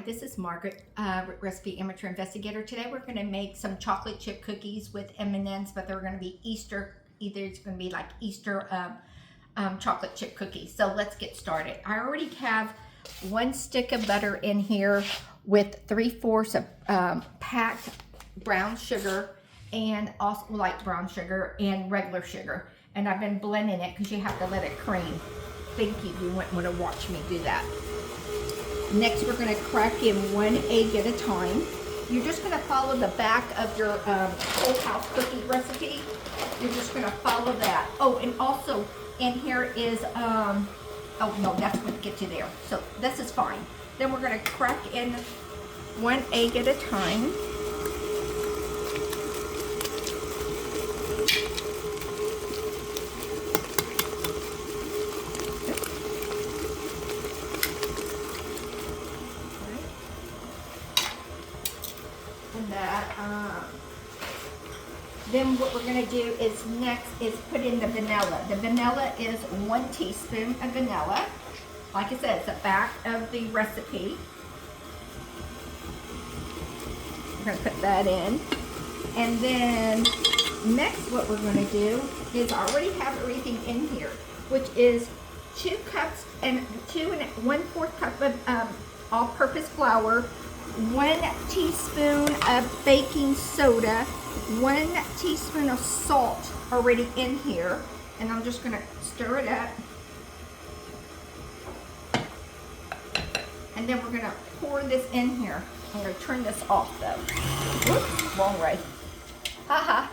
This is Margaret, Recipe Amateur Investigator. Today we're going to make some chocolate chip cookies with M&Ms, but they're going to be Easter. Either it's going to be like Easter chocolate chip cookies. So let's get started. I already have 1 stick of butter in here with 3/4 of packed brown sugar, and also light brown sugar and regular sugar. And I've been blending it because you have to let it cream. Thank you. You wouldn't want to watch me do that. Next, we're going to crack in 1 egg at a time. You're just going to follow the back of your whole house cookie recipe. You're just going to follow that. Oh, and also in here is, oh no, that's going to get you there. So this is fine. Then we're going to crack in 1 egg at a time. Then what we're going to do is next is put in the vanilla. The vanilla is 1 teaspoon of vanilla. Like I said, it's the back of the recipe. We're going to put that in. And then next what we're going to do is I already have everything in here, which is 2 cups and 1/4 cup of all-purpose flour, 1 teaspoon of baking soda, 1 teaspoon of salt already in here, and I'm just going to stir it up. And then we're going to pour this in here. I'm going to turn this off though. Whoops, wrong way. Haha.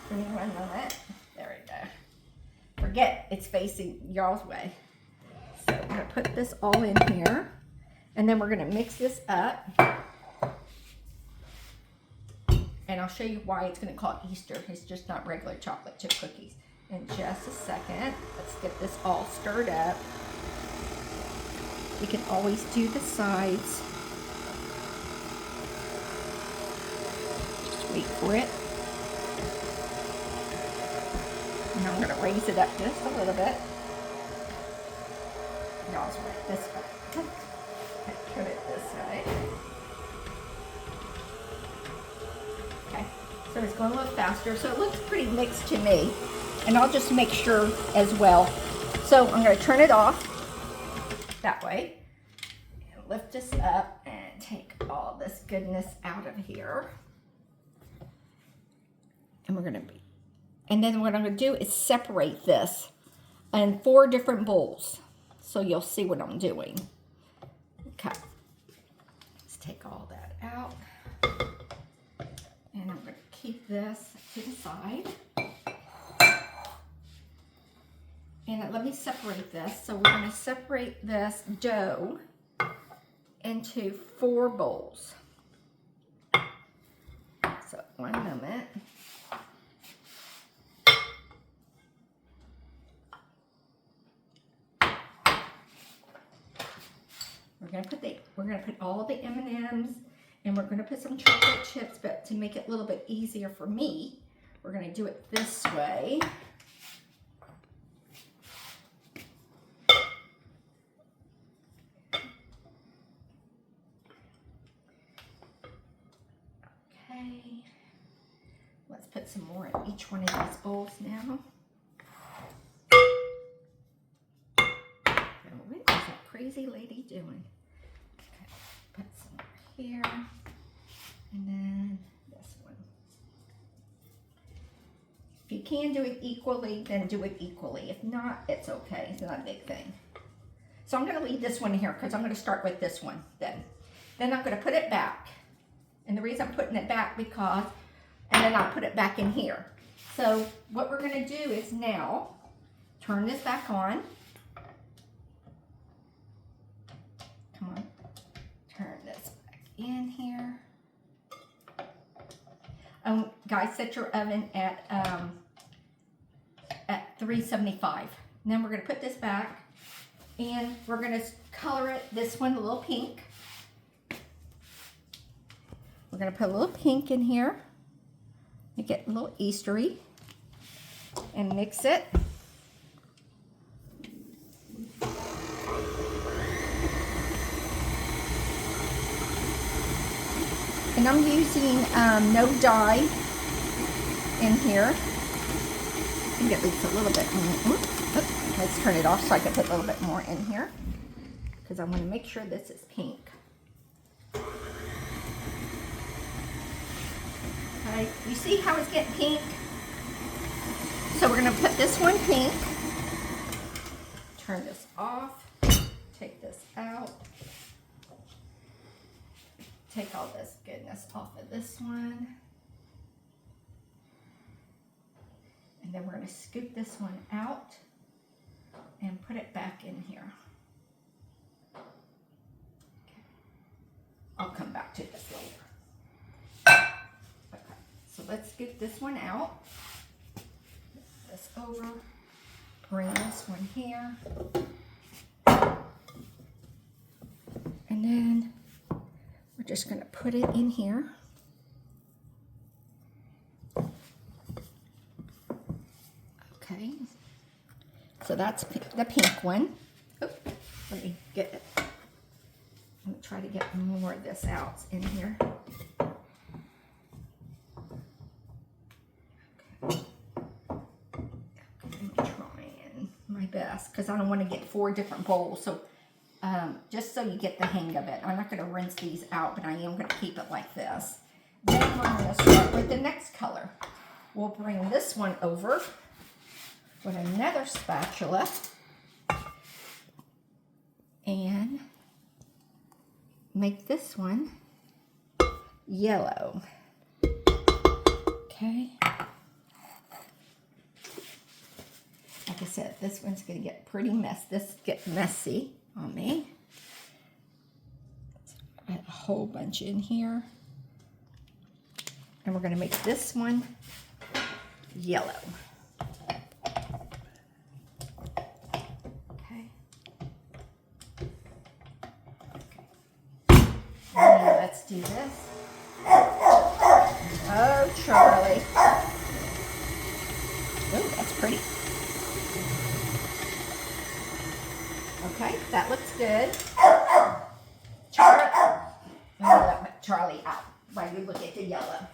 Give me 1 moment. There we go. Forget it's facing y'all's way. So I'm going to put this all in here, and then we're going to mix this up. And I'll show you why it's going to call it Easter. It's just not regular chocolate chip cookies. In just a second, let's get this all stirred up. You can always do the sides. Just wait for it. And I'm going to raise it up just a little bit. Y'all's right this way. Turn it this way. So it's going a little faster, so it looks pretty mixed to me. And I'll just make sure as well. So I'm going to turn it off that way. And lift this up and take all this goodness out of here. And we're going to and then what I'm going to do is separate this in 4 different bowls. So you'll see what I'm doing. Okay. Let's take all that out. And I'm going to keep this to the side. And let me separate this. So we're going to separate this dough into 4 bowls. So 1 moment. We're going to put all the M&Ms. And we're going to put some chocolate chips, but to make it a little bit easier for me, we're going to do it this way. Okay. Let's put some more in each one of these bowls now. Now, what is that crazy lady doing? Okay, put some here. And then this one. If you can do it equally, then do it equally. If not, it's okay. It's not a big thing. So I'm going to leave this one here because I'm going to start with this one then. Then I'm going to put it back. And the reason I'm putting it back because, and then I'll put it back in here. So what we're going to do is now turn this back on. Come on. Turn this back in here. Guys, set your oven at 375. And then we're going to put this back, and we're going to color it, this one, a little pink. We're going to put a little pink in here, make it a little Eastery, and mix it. And I'm using no dye in here. I think it leaks a little bit. Let's turn it off so I can put a little bit more in here, because I want to make sure this is pink. Okay, you see how it's getting pink? So we're going to put this one pink. Turn this off. Take this out. Take all this goodness off of this one. And then we're going to scoop this one out and put it back in here. Okay. I'll come back to this later. Okay, so let's scoop this one out. Move this over. Bring this one here. And then we're just going to put it in here. Okay, so that's the pink one. Oh, let me get it. I'm going to try to get more of this out in here. Okay, I'm trying my best because I don't want to get 4 different bowls. So just so you get the hang of it, I'm not going to rinse these out, but I am going to keep it like this. Then we're going to start with the next color. We'll bring this one over with another spatula and make this one yellow. Okay. Like I said, this one's going to get pretty messy on me. Add a whole bunch in here. And we're going to make this one yellow. Let's do this. Oh, Charlie. Oh, that's pretty. Okay, that looks good. Charlie, I'm going to let Charlie out while you look at the yellow.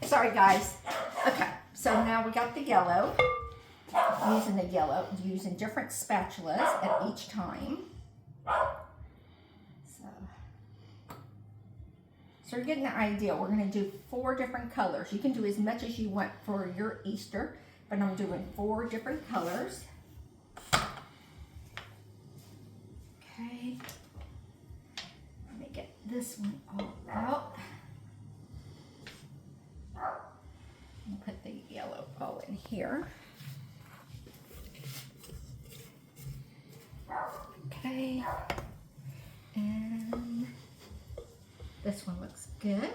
Sorry guys. Okay, so now we got the yellow. I'm using the yellow, using different spatulas at each time. So you're getting the idea. We're going to do 4 different colors. You can do as much as you want for your Easter, but I'm doing 4 different colors. Okay. Let me get this one all out. Put the yellow all in here. Okay, and this one looks good.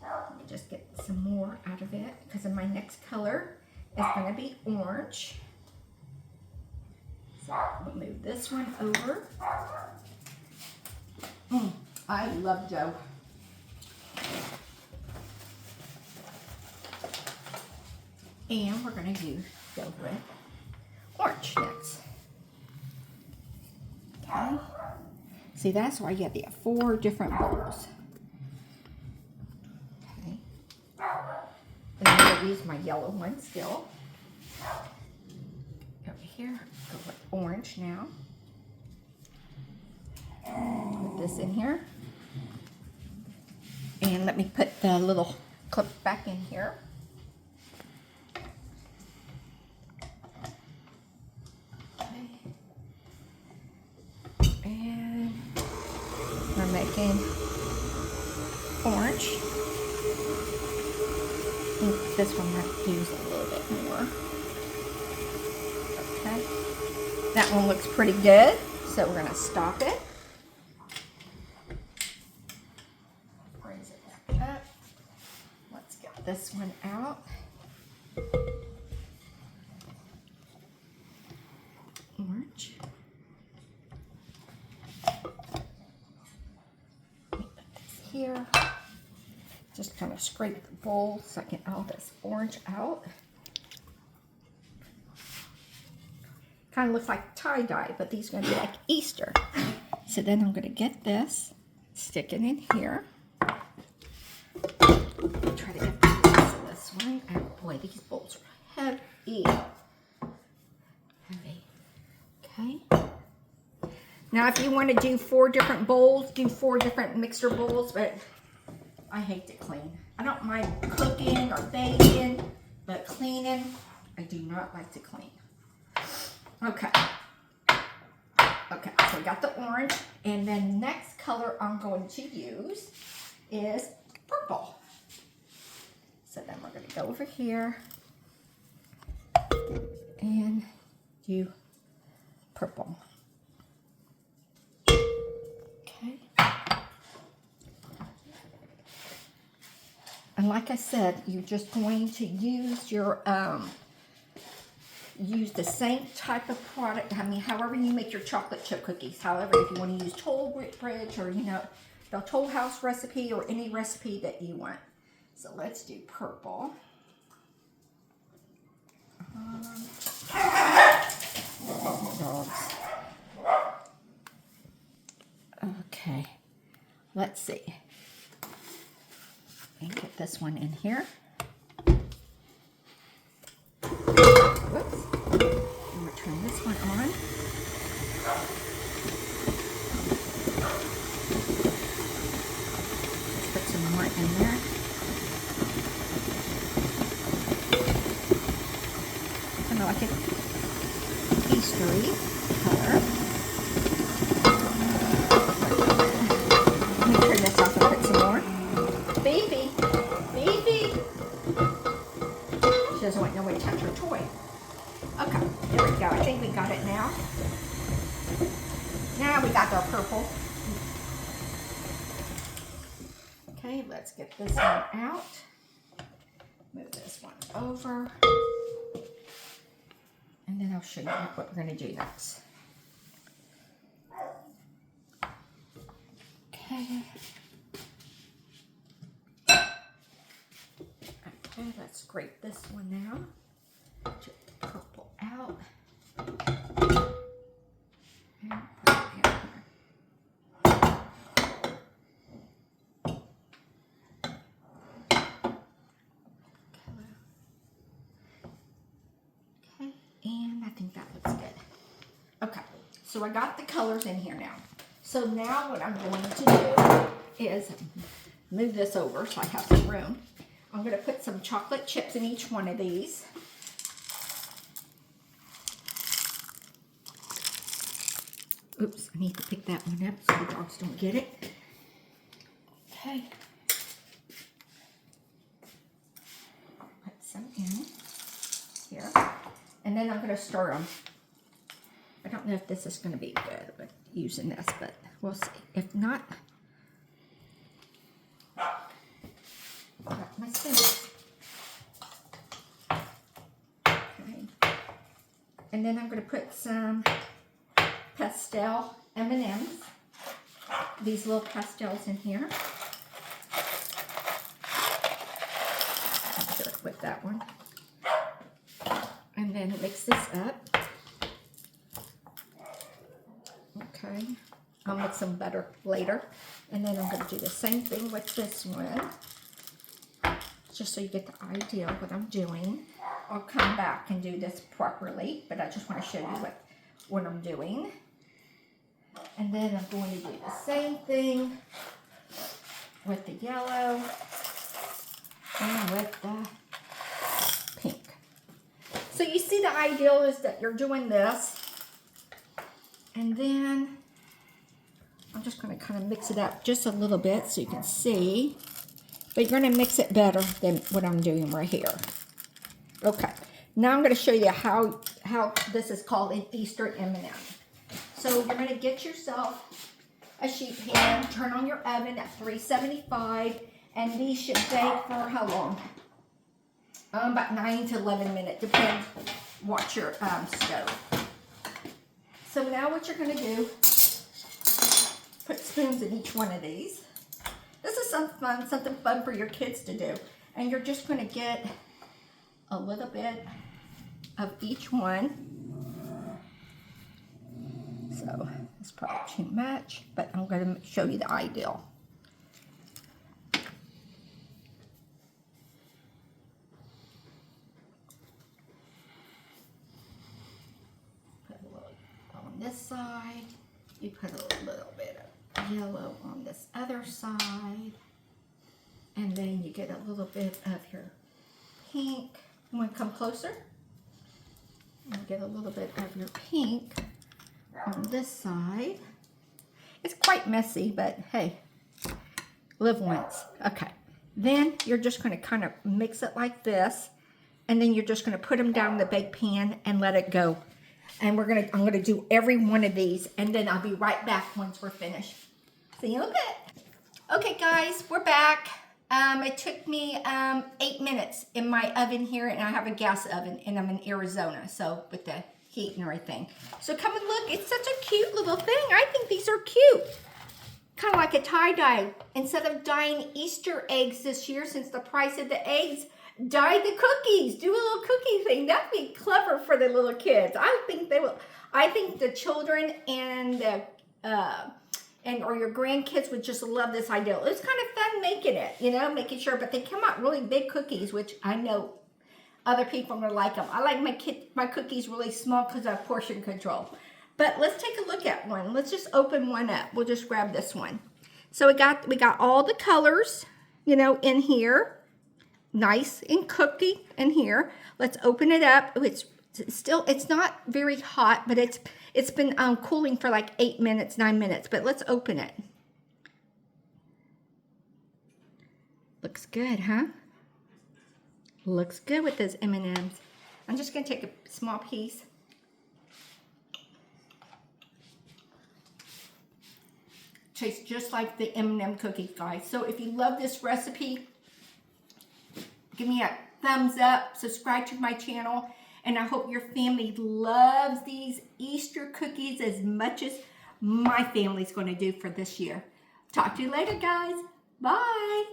Let me just get some more out of it because my next color is going to be orange. So we'll move this one over. I love dough. And we're going to go with orange next. Okay. See, that's why you have to have 4 different bowls. Okay. And I'm going to use my yellow one still. Over here, go with orange now. Put this in here. And let me put the little clip back in here. Making orange. I think this one might use a little bit more. Okay. That one looks pretty good, so we're going to stop it. Raise it back up. Let's get this one out. Orange. Here. Just kind of scrape the bowl so I get all this orange out. Kind of looks like tie-dye, but these are going to be like Easter. So then I'm going to get this, stick it in here. Try to get the piece of this one. Oh boy, these bowls are heavy. Heavy. Okay. Now if you want to do 4 different bowls, do 4 different mixer bowls, but I hate to clean. I don't mind cooking or baking, but cleaning, I do not like to clean. Okay. Okay, so I got the orange, and then next color I'm going to use is purple. So then we're going to go over here and do purple. Okay. And like I said, you're just going to use your use the same type of product. I mean, however you make your chocolate chip cookies. However, if you want to use Toll Bridge or, you know, the Toll House recipe or any recipe that you want. So let's do purple. Dogs. Okay, let's see. And get this one in here. Whoops. I'm going to turn this one on. Let's put some more in there. Kind of like an Eastery color. Let me turn this off and put some more. Baby! Baby! She doesn't want nobody to touch her toy. Okay, there we go. I think we got it now. Now we got our purple. Okay, let's get this one out. Move this one over. And then I'll show you what we're going to do next. Okay. Okay, let's scrape this one now. Take the purple out. And put it in here. Okay, and I think that looks good. Okay, so I got the colors in here now. So now what I'm going to do is move this over so I have some room. I'm going to put some chocolate chips in each one of these. Oops, I need to pick that one up so the dogs don't get it. Okay. Put some in here. And then I'm going to stir them. I don't know if this is going to be good with using this, but we'll see. If not, got my spoon. Okay. And then I'm going to put some pastel M&Ms. These little pastels in here. I'll work with that one. And then mix this up. Okay. I'll mix them better later. And then I'm going to do the same thing with this one. Just so you get the idea of what I'm doing. I'll come back and do this properly, but I just want to show you what I'm doing. And then I'm going to do the same thing with the yellow and with the pink. So you see the ideal is that you're doing this, and then I'm just going to kind of mix it up just a little bit so you can see. But you're going to mix it better than what I'm doing right here. Okay, now I'm going to show you how this is called an Easter M&M. So you're going to get yourself a sheet pan, turn on your oven at 375, and these should bake for how long? About 9 to 11 minutes, depends what your stove. So now what you're going to do, put spoons in each one of these. This is something fun for your kids to do. And you're just going to get a little bit of each one. So it's probably too much, but I'm going to show you the ideal. Put a little on this side. You put a little bit of yellow on this other side. And then you get a little bit of your pink. You want to come closer? And get a little bit of your pink on this side. It's quite messy, but hey, live once. Okay. Then you're just going to kind of mix it like this, and then you're just going to put them down in the bake pan and let it go. And I'm going to do every one of these, and then I'll be right back once we're finished. See you in a bit. Okay, guys, we're back. It took me 8 minutes in my oven here, and I have a gas oven, and I'm in Arizona, so with the heat and everything. So come and look. It's such a cute little thing. I think these are cute. Kind of like a tie-dye. Instead of dyeing Easter eggs this year, since the price of the eggs, dye the cookies. Do a little cookie thing. That'd be clever for the little kids. I think they will. I think the children and the or your grandkids would just love this idea. It was kind of fun making it, you know, making sure. But they come out really big cookies, which I know other people are going to like them. I like my cookies really small because I have portion control. But let's take a look at one. Let's just open one up. We'll just grab this one. So we got all the colors, you know, in here. Nice and cookie in here. Let's open it up. It's not very hot, but it's been cooling for like 8 minutes, 9 minutes. But let's open it. Looks good, huh? Looks good with those M&Ms. I'm just going to take a small piece. Tastes just like the M&M cookies, guys. So if you love this recipe, give me a thumbs up, subscribe to my channel, and I hope your family loves these Easter cookies as much as my family's going to do for this year. Talk to you later, guys. Bye.